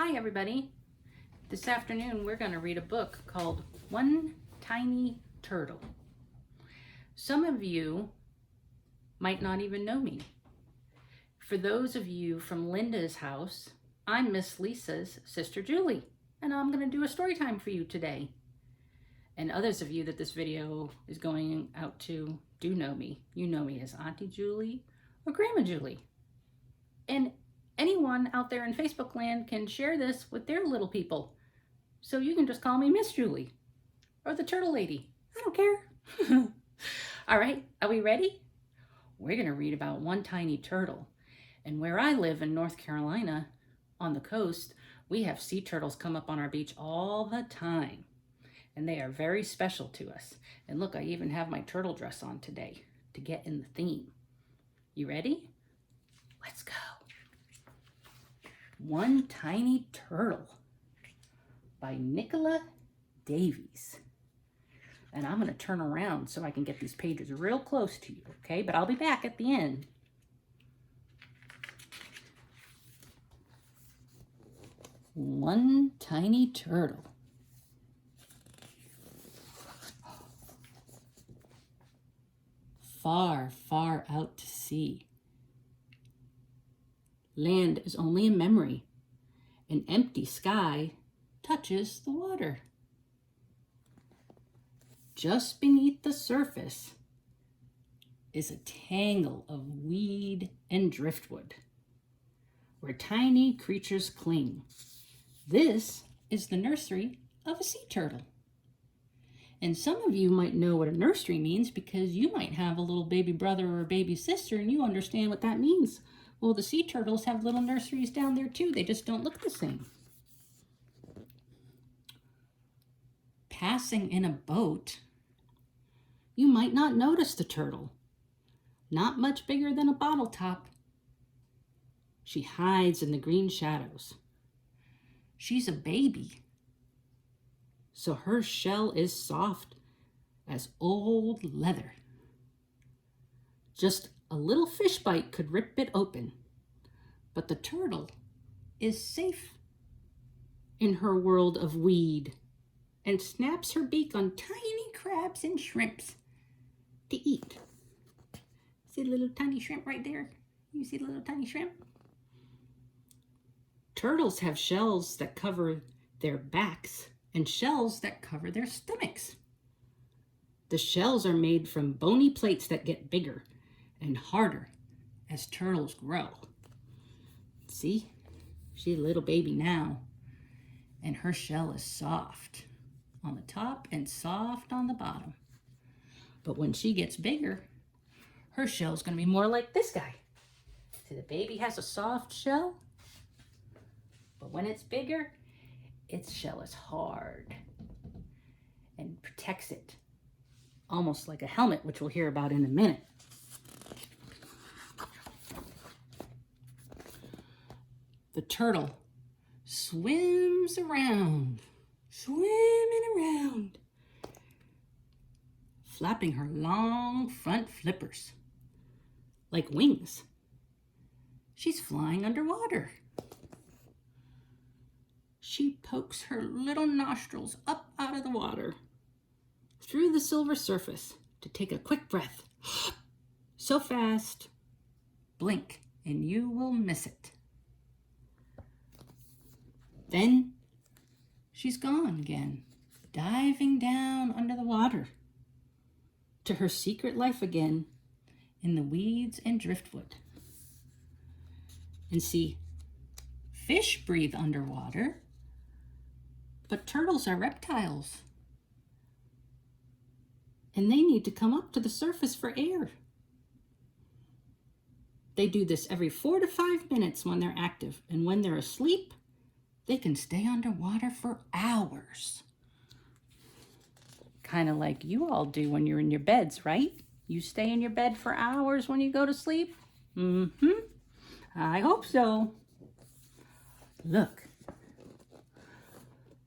Hi everybody. This afternoon we're going to read a book called One Tiny Turtle. Some of you might not even know me. For those of you from Linda's house, I'm Miss Lisa's sister Julie, and I'm going to do a story time for you today. And others of you that this video is going out to do know me. You know me as Auntie Julie or Grandma Julie. And anyone out there in Facebook land can share this with their little people. So you can just call me Miss Julie or the Turtle Lady. I don't care. All right, are we ready? We're going to read about one tiny turtle. And where I live in North Carolina, on the coast, we have sea turtles come up on our beach all the time. And they are very special to us. And look, I even have my turtle dress on today to get in the theme. You ready? Let's go. One Tiny Turtle by Nicola Davies. And I'm going to turn around so I can get these pages real close to you, okay? But I'll be back at the end. One Tiny Turtle. Far, far out to sea. Land is only a memory. An empty sky touches the water. Just beneath the surface is a tangle of weed and driftwood where tiny creatures cling. This is the nursery of a sea turtle. And some of you might know what a nursery means because you might have a little baby brother or a baby sister and you understand what that means. Well, the sea turtles have little nurseries down there too. They just don't look the same. Passing in a boat, you might not notice the turtle. Not much bigger than a bottle top. She hides in the green shadows. She's a baby, so her shell is soft as old leather. Just a little fish bite could rip it open, but the turtle is safe in her world of weed and snaps her beak on tiny crabs and shrimps to eat. See the little tiny shrimp right there? You see the little tiny shrimp? Turtles have shells that cover their backs and shells that cover their stomachs. The shells are made from bony plates that get bigger and harder as turtles grow. See, she's a little baby now, and her shell is soft on the top and soft on the bottom. But when she gets bigger, her shell's going to be more like this guy. See, the baby has a soft shell, but when it's bigger, its shell is hard and protects it, almost like a helmet, which we'll hear about in a minute. The turtle swims around, flapping her long front flippers like wings. She's flying underwater. She pokes her little nostrils up out of the water through the silver surface to take a quick breath. So fast, blink and you will miss it. Then she's gone again, diving down under the water to her secret life again in the weeds and driftwood. And see, fish breathe underwater, but turtles are reptiles. And they need to come up to the surface for air. They do this every 4 to 5 minutes when they're active, and when they're asleep, they can stay underwater for hours. Kind of like you all do when you're in your beds, right? You stay in your bed for hours when you go to sleep? I hope so. Look,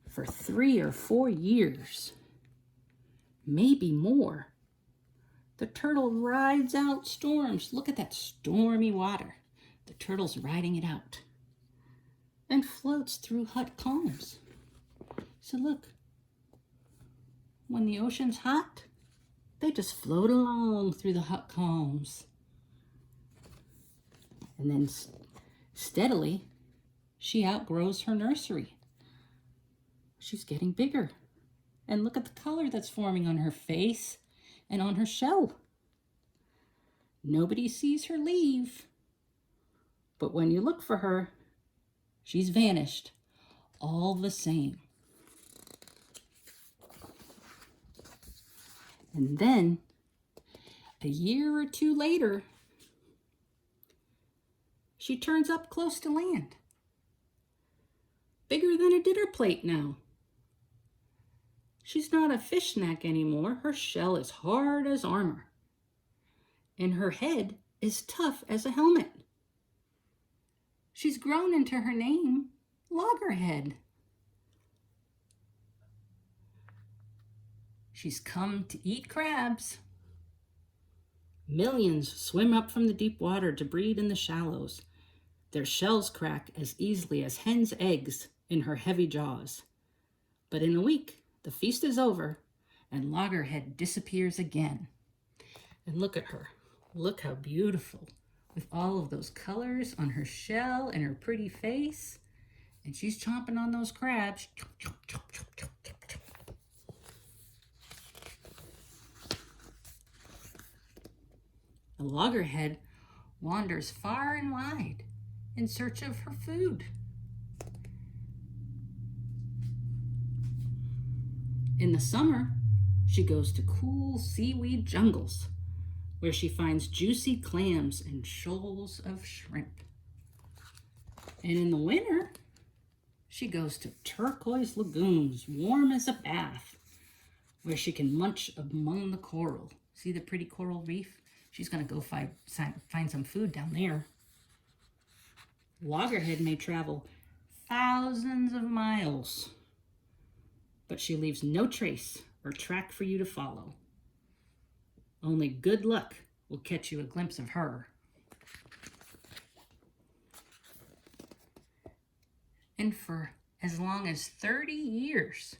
for 3 or 4 years, maybe more, the turtle rides out storms. Look at that stormy water. The turtle's riding it out. and floats through hot calms. So look, when the ocean's hot, they just float along through the hot calms. And then steadily, she outgrows her nursery. She's getting bigger. And look at the color that's forming on her face and on her shell. Nobody sees her leave. But when you look for her, she's vanished all the same. And then, a year or two later, she turns up close to land. Bigger than a dinner plate now. She's not a fish snack anymore. Her shell is hard as armor. And her head is tough as a helmet. She's grown into her name, Loggerhead. She's come to eat crabs. Millions swim up from the deep water to breed in the shallows. Their shells crack as easily as hen's eggs in her heavy jaws. But in a week, the feast is over, and Loggerhead disappears again. And look at her. Look how beautiful, with all of those colors on her shell and her pretty face. And she's chomping on those crabs. The loggerhead wanders far and wide in search of her food. In the summer, she goes to cool seaweed jungles where she finds juicy clams and shoals of shrimp. And in the winter, she goes to turquoise lagoons, warm as a bath, where she can munch among the coral. See the pretty coral reef? She's going to go find some food down there. Loggerhead may travel thousands of miles, but she leaves no trace or track for you to follow. Only good luck will catch you a glimpse of her. And for as long as 30 years,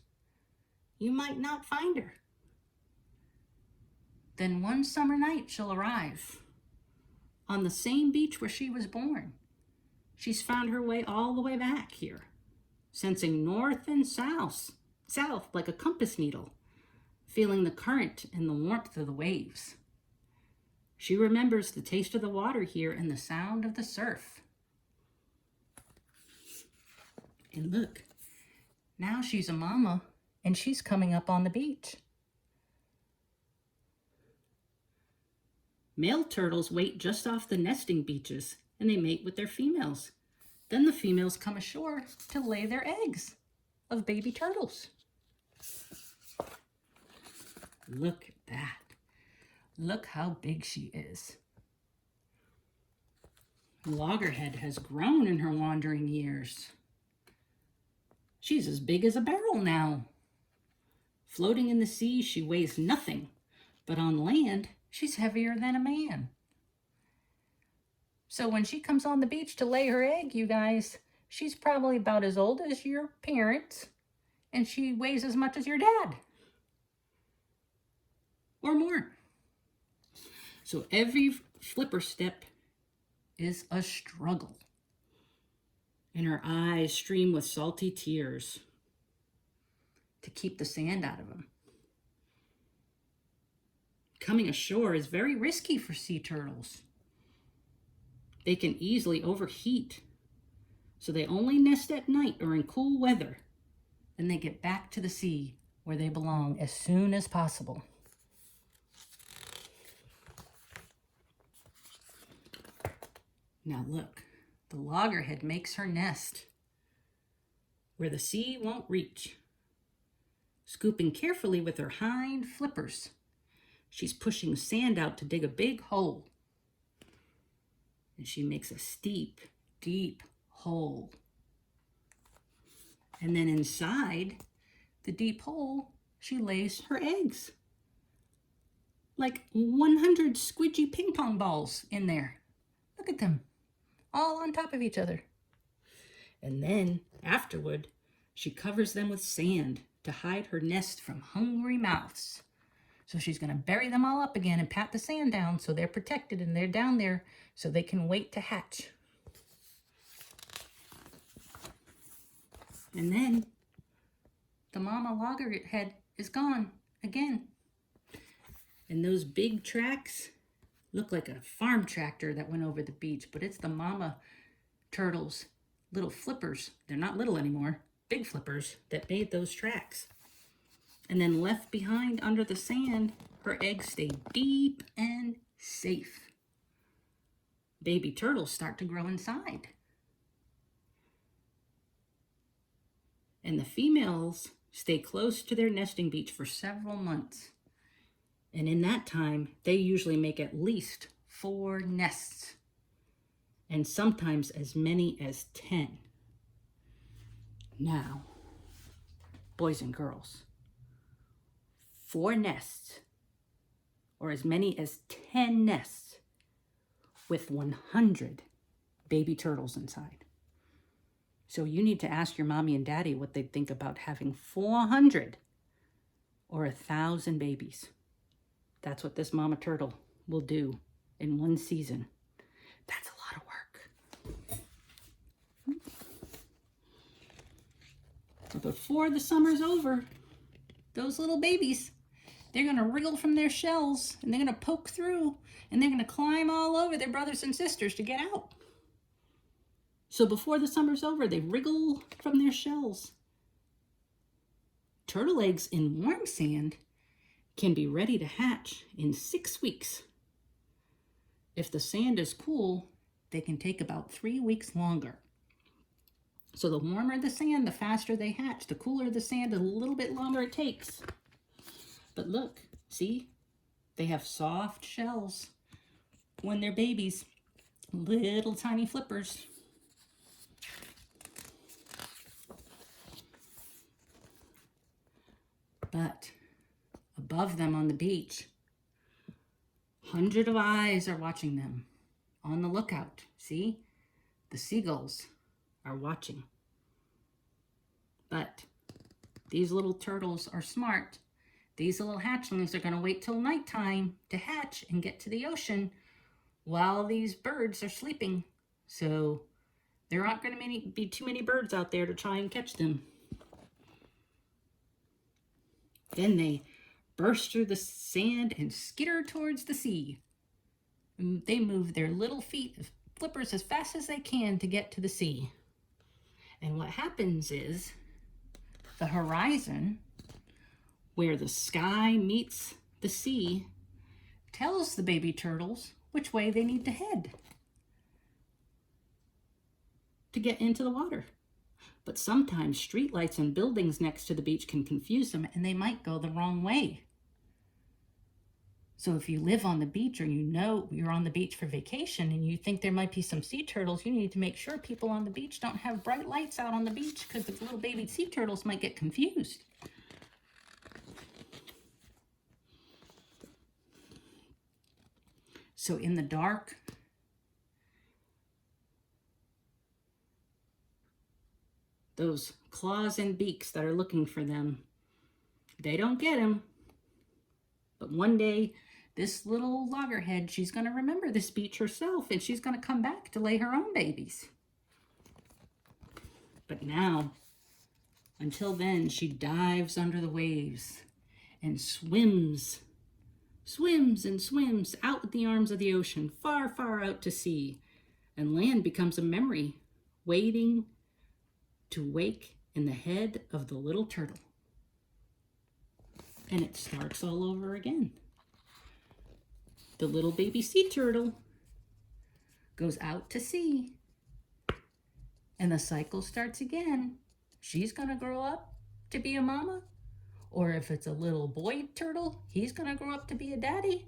you might not find her. Then one summer night she'll arrive on the same beach where she was born. She's found her way all the way back here, sensing north and south like a compass needle, feeling the current and the warmth of the waves. She remembers the taste of the water here and the sound of the surf. And look, now she's a mama and she's coming up on the beach. Male turtles wait just off the nesting beaches and they mate with their females. Then the females come ashore to lay their eggs of baby turtles. Look at that. Look how big she is. Loggerhead has grown in her wandering years. She's as big as a barrel now. Floating in the sea, she weighs nothing, but on land, she's heavier than a man. So when she comes on the beach to lay her egg, you guys, she's probably about as old as your parents, and she weighs as much as your dad. Or more. So every flipper step is a struggle. And her eyes stream with salty tears to keep the sand out of them. Coming ashore is very risky for sea turtles. They can easily overheat, so they only nest at night or in cool weather. Then they get back to the sea where they belong as soon as possible. Now look, the loggerhead makes her nest where the sea won't reach. Scooping carefully with her hind flippers, she's pushing sand out to dig a big hole. And she makes a steep, deep hole. And then inside the deep hole, she lays her eggs. Like 100 squidgy ping pong balls in there. Look at them, all on top of each other. And then, afterward, she covers them with sand to hide her nest from hungry mouths. So she's going to bury them all up again and pat the sand down so they're protected and they're down there so they can wait to hatch. And then the mama loggerhead is gone again. And those big tracks look like a farm tractor that went over the beach, but it's the mama turtle's little flippers. They're not little anymore, big flippers that made those tracks. And then left behind under the sand, her eggs stay deep and safe. Baby turtles start to grow inside. And the females stay close to their nesting beach for several months. And in that time, they usually make at least 4 nests, and sometimes as many as 10. Now, boys and girls, 4 nests, or as many as 10 nests, with 100 baby turtles inside. So you need to ask your mommy and daddy what they'd think about having 400 or 1,000 babies. That's what this mama turtle will do in one season. That's a lot of work. But before the summer's over, those little babies, they're going to wriggle from their shells and they're going to poke through and they're going to climb all over their brothers and sisters to get out. So before the summer's over, they wriggle from their shells. Turtle eggs in warm sand can be ready to hatch in 6 weeks. If the sand is cool, they can take about 3 weeks longer. So the warmer the sand, the faster they hatch. The cooler the sand, the little bit longer it takes. But look, see? They have soft shells when they're babies. Little tiny flippers. But above them on the beach, hundreds of eyes are watching them, on the lookout. See? The seagulls are watching. But these little turtles are smart. These little hatchlings are going to wait till nighttime to hatch and get to the ocean while these birds are sleeping. So there aren't going to be too many birds out there to try and catch them. Then they burst through the sand and skitter towards the sea. And they move their little feet, flippers, as fast as they can to get to the sea. And what happens is the horizon, where the sky meets the sea, tells the baby turtles which way they need to head to get into the water. But sometimes streetlights and buildings next to the beach can confuse them and they might go the wrong way. So if you live on the beach or you know you're on the beach for vacation and you think there might be some sea turtles, you need to make sure people on the beach don't have bright lights out on the beach because the little baby sea turtles might get confused. So in the dark, those claws and beaks that are looking for them, they don't get them. But one day, this little loggerhead, she's going to remember this beach herself, and she's going to come back to lay her own babies. But now, until then, she dives under the waves and swims and swims out with the arms of the ocean, far, far out to sea. And land becomes a memory, waiting to wake in the head of the little turtle. And it starts all over again. The little baby sea turtle goes out to sea. And the cycle starts again. She's going to grow up to be a mama. Or if it's a little boy turtle, he's going to grow up to be a daddy.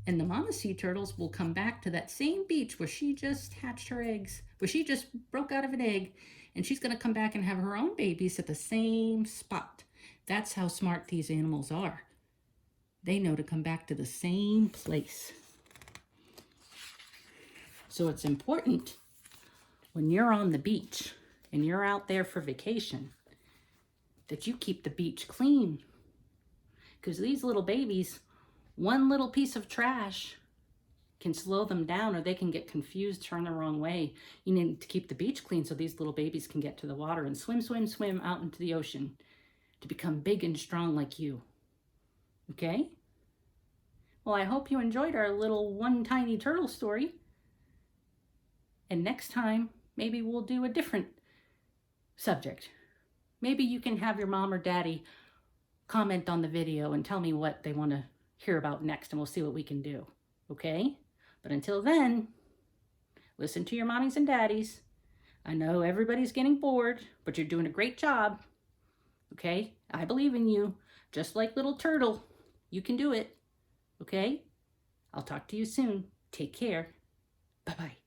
And the mama sea turtles will come back to that same beach where she just hatched her eggs, where she just broke out of an egg, and she's going to come back and have her own babies at the same spot. That's how smart these animals are. They know to come back to the same place. So it's important when you're on the beach and you're out there for vacation, that you keep the beach clean. Because these little babies, one little piece of trash can slow them down, or they can get confused, turn the wrong way. You need to keep the beach clean so these little babies can get to the water and swim, swim, swim out into the ocean to become big and strong like you. Okay? Well, I hope you enjoyed our little one tiny turtle story. And next time, maybe we'll do a different subject. Maybe you can have your mom or daddy comment on the video and tell me what they want to hear about next, and we'll see what we can do. Okay? But until then, listen to your mommies and daddies. I know everybody's getting bored, but you're doing a great job. Okay? I believe in you. Just like little turtle. You can do it. Okay? I'll talk to you soon. Take care. Bye-bye.